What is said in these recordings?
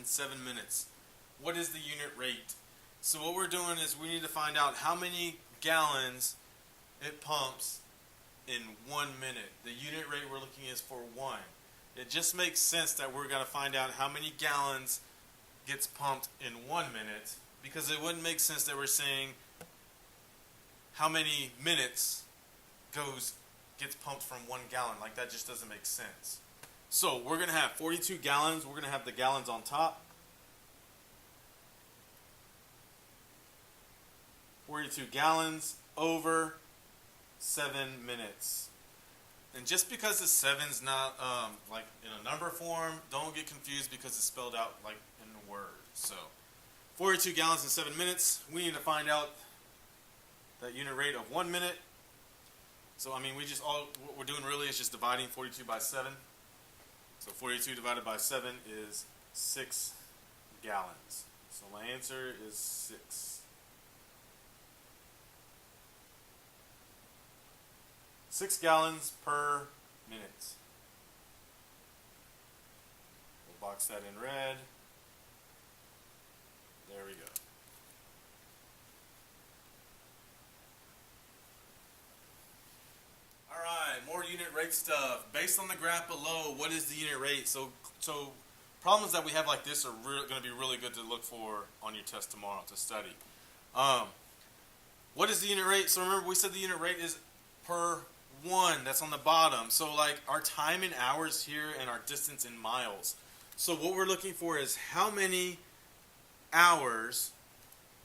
7 minutes. What is the unit rate? So what we're doing is we need to find out how many gallons it pumps in 1 minute. The unit rate we're looking is for 1. It just makes sense that we're going to find out how many gallons gets pumped in 1 minute, because it wouldn't make sense that we're saying how many minutes gets pumped from 1 gallon. Like, that just doesn't make sense. So we're going to have 42 gallons. We're going to have the gallons on top. 42 gallons over 7 minutes. And just because the 7's not like in a number form, don't get confused because it's spelled out like in the word. So 42 gallons in 7 minutes. We need to find out that unit rate of 1 minute. So I mean, what we're doing really is just dividing 42 by 7. So 42 divided by 7 is 6 gallons. So my answer is 6. 6 gallons per minute. We'll box that in red. There we go. Alright, more unit rate stuff. Based on the graph below, what is the unit rate? So problems that we have like this are going to be really good to look for on your test tomorrow to study. What is the unit rate? So remember, we said the unit rate is per 1. That's on the bottom. So like our time in hours here and our distance in miles. So what we're looking for is how many hours,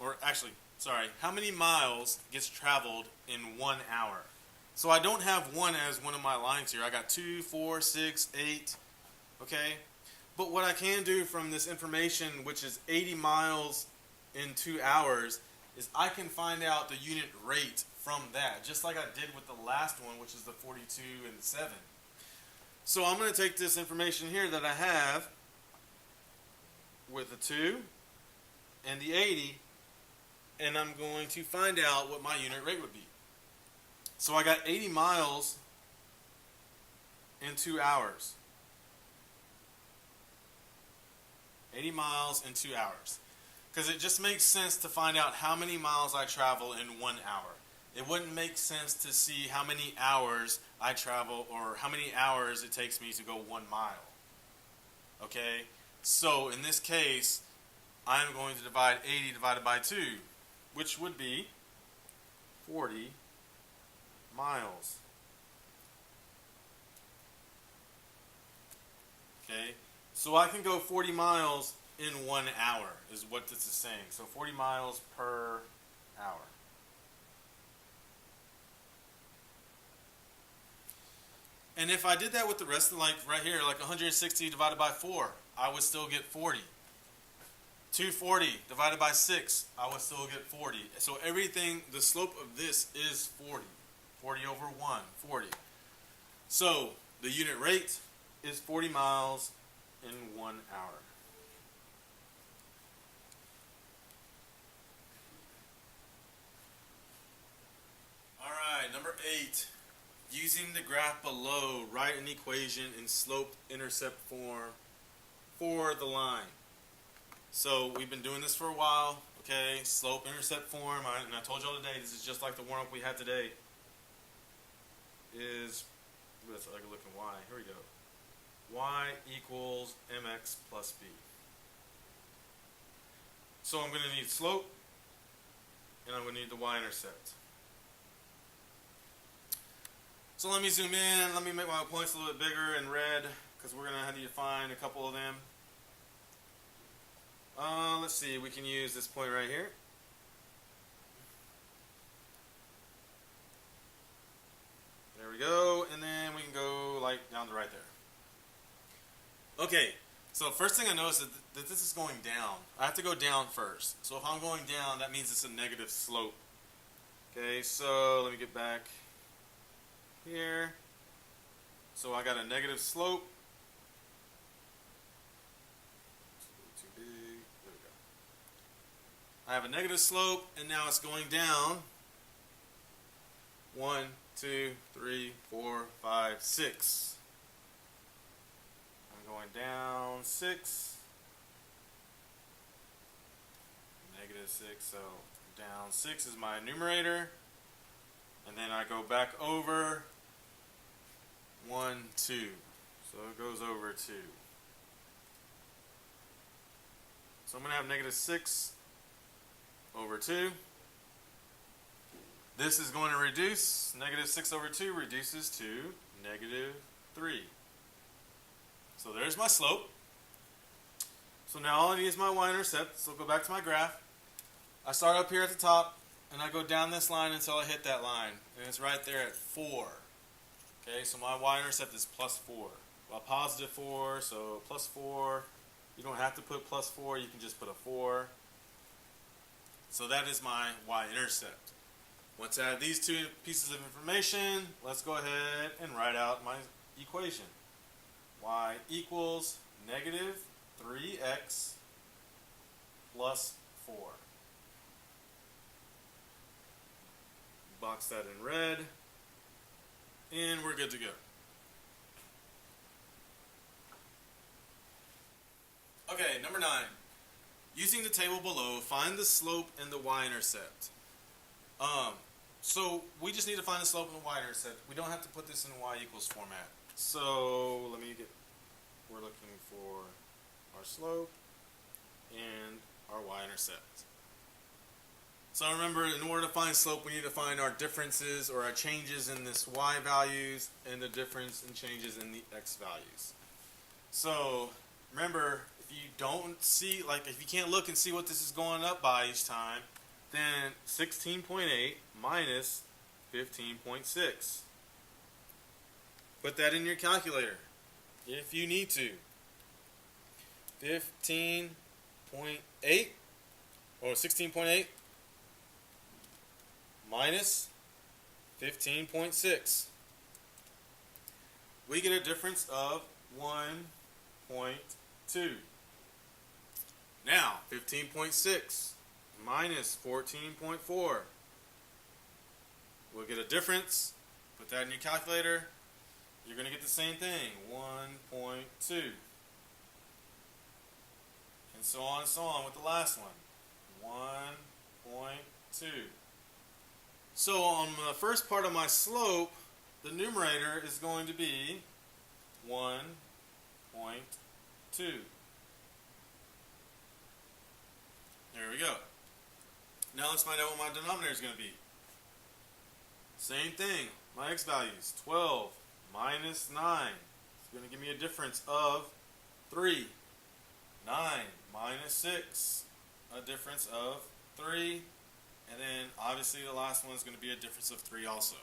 or actually, sorry, how many miles gets traveled in 1 hour. So I don't have 1 as one of my lines here. I got 2, 4, 6, 8. Okay? But what I can do from this information, which is 80 miles in 2 hours, is I can find out the unit rate from that, just like I did with the last one, which is the 42 and 7. So I'm going to take this information here that I have with the 2 and the 80, and I'm going to find out what my unit rate would be. So I got 80 miles in 2 hours. 80 miles in 2 hours. Because it just makes sense to find out how many miles I travel in 1 hour. It wouldn't make sense to see how many hours I travel or how many hours it takes me to go 1 mile. Okay? So in this case, I'm going to divide 80 divided by 2, which would be 40 miles. Okay? So I can go 40 miles in 1 hour is what this is saying. So 40 miles per hour. And if I did that with the rest of, like right here, like 160 divided by 4, I would still get 40. 240 divided by 6, I would still get 40. So everything, the slope of this is 40. 40 over 1, 40. So the unit rate is 40 miles in 1 hour. Alright, number 8. Using the graph below, write an equation in slope-intercept form for the line. So we've been doing this for a while, okay? Slope-intercept form, and I told you all today, this is just like the warm-up we had today. Is, let's look at y, here we go. Y equals mx plus b. So I'm going to need slope, and I'm going to need the y-intercept. So let me zoom in, let me make my points a little bit bigger in red, because we're going to need to find a couple of them. Let's see, we can use this point right here. There we go, and then we can go like down to right there. Okay, so first thing I notice is that this is going down. I have to go down first. So if I'm going down, that means it's a negative slope. Okay, so let me get back here. So I got a negative slope. It's a little too big. There we go. I have a negative slope, and now it's going down. 1, 2, 3, 4, 5, 6. I'm going down 6. negative 6. So down 6 is my numerator. And then I go back over 1, 2. So it goes over 2. So I'm going to have negative 6 over 2. This is going to reduce. Negative 6 over 2 reduces to negative 3. So there's my slope. So now all I need is my y-intercept. So go back to my graph. I start up here at the top, and I go down this line until I hit that line. And it's right there at 4. Okay, so my y-intercept is plus 4. Well, positive 4, so plus 4. You don't have to put plus 4. You can just put a 4. So that is my y-intercept. Once I have these two pieces of information, let's go ahead and write out my equation. Y equals negative 3x plus 4. Box that in red, and we're good to go. Okay, number 9. Using the table below, find the slope and the y-intercept. So we just need to find the slope and the y-intercept. We don't have to put this in y equals format. So we're looking for our slope and our y-intercept. So remember, in order to find slope, we need to find our differences or our changes in this y values and the difference in changes in the x values. So remember, if you don't see, if you can't look and see what this is going up by each time, then 16.8 minus 15.6. Put that in your calculator if you need to. 15.8 or 16.8 minus 15.6. We get a difference of 1.2. Now, 15.6 minus 14.4. We'll get a difference. Put that in your calculator. You're going to get the same thing, 1.2. And so on with the last one, 1.2. So on the first part of my slope, the numerator is going to be 1.2. There we go. Now let's find out what my denominator is going to be. Same thing. My x values, 12 minus 9. It's going to give me a difference of 3. 9 minus 6. A difference of 3. And then obviously the last one is going to be a difference of 3 also.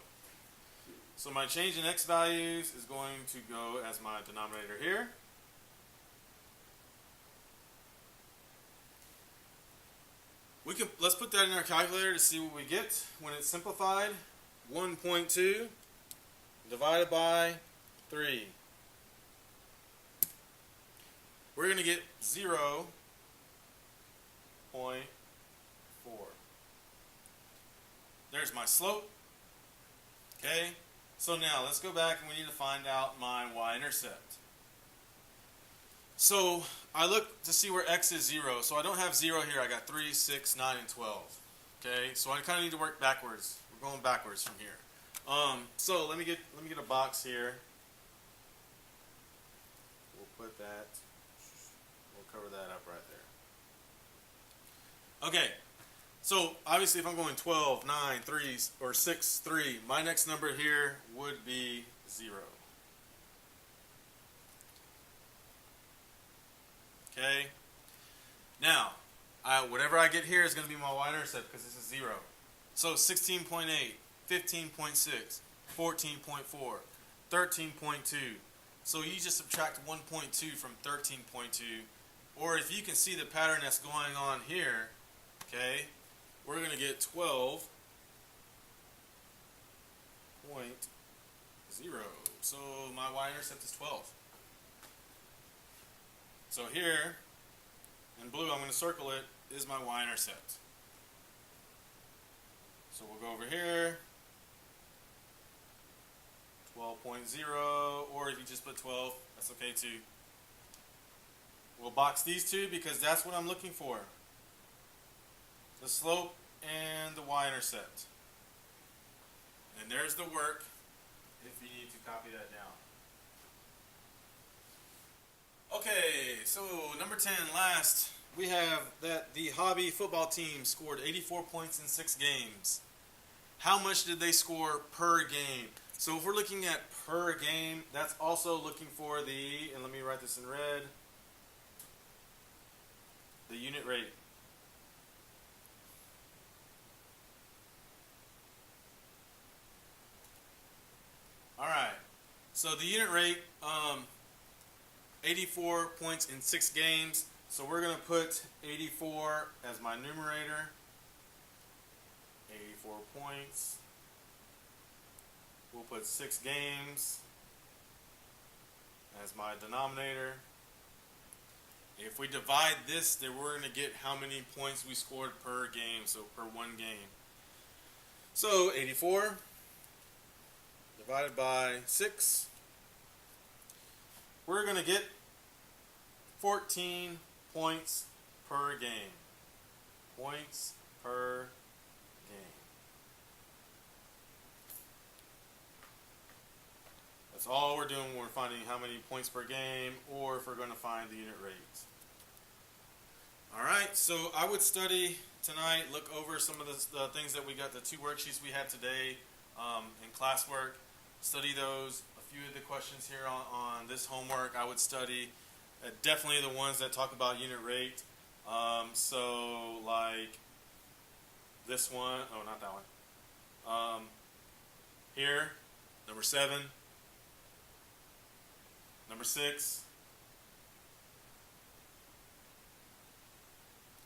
So my change in x values is going to go as my denominator here. Let's put that in our calculator to see what we get when it's simplified. 1.2 divided by 3. We're going to get 0.4. There's my slope. Okay, so now let's go back and we need to find out my y-intercept. So I look to see where x is 0. So I don't have 0 here. I got 3, 6, 9, and 12. Okay, so I kind of need to work backwards. We're going backwards from here. So let me get a box here. We'll put that. We'll cover that up right there. Okay. So obviously if I'm going 12, 9, 3, or 6, 3, my next number here would be 0. Okay. Now, whatever I get here is going to be my y-intercept because this is 0. So 16.8, 15.6, 14.4, 13.2. So you just subtract 1.2 from 13.2. Or if you can see the pattern that's going on here, okay, we're going to get 12.0. So my y-intercept is 12. So here, in blue, I'm going to circle it, is my y-intercept. So we'll go over here, 12.0, or if you just put 12, that's okay too. We'll box these two because that's what I'm looking for. the slope, and the y-intercept. And there's the work if you need to copy that down. Okay, so number 10, last, we have that the hobby football team scored 84 points in 6 games. How much did they score per game? So if we're looking at per game, that's also looking for the, and let me write this in red, the unit rate. Alright, so the unit rate, 84 points in 6 games. So we're going to put 84 as my numerator. 84 points. We'll put 6 games as my denominator. If we divide this, then we're going to get how many points we scored per game, so per one game. So 84 divided by 6. We're going to get 14 points per game. Points per game. That's all we're doing when we're finding how many points per game, or if we're going to find the unit rate. Alright, so I would study tonight, look over some of the things that we got, the 2 worksheets we had today in classwork. Study those. A few of the questions here on this homework I would study. Definitely the ones that talk about unit rate. So like this one, oh not that one. Here, number 7, number 6,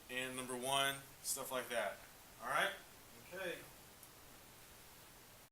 and number 1, stuff like that. Alright? Okay.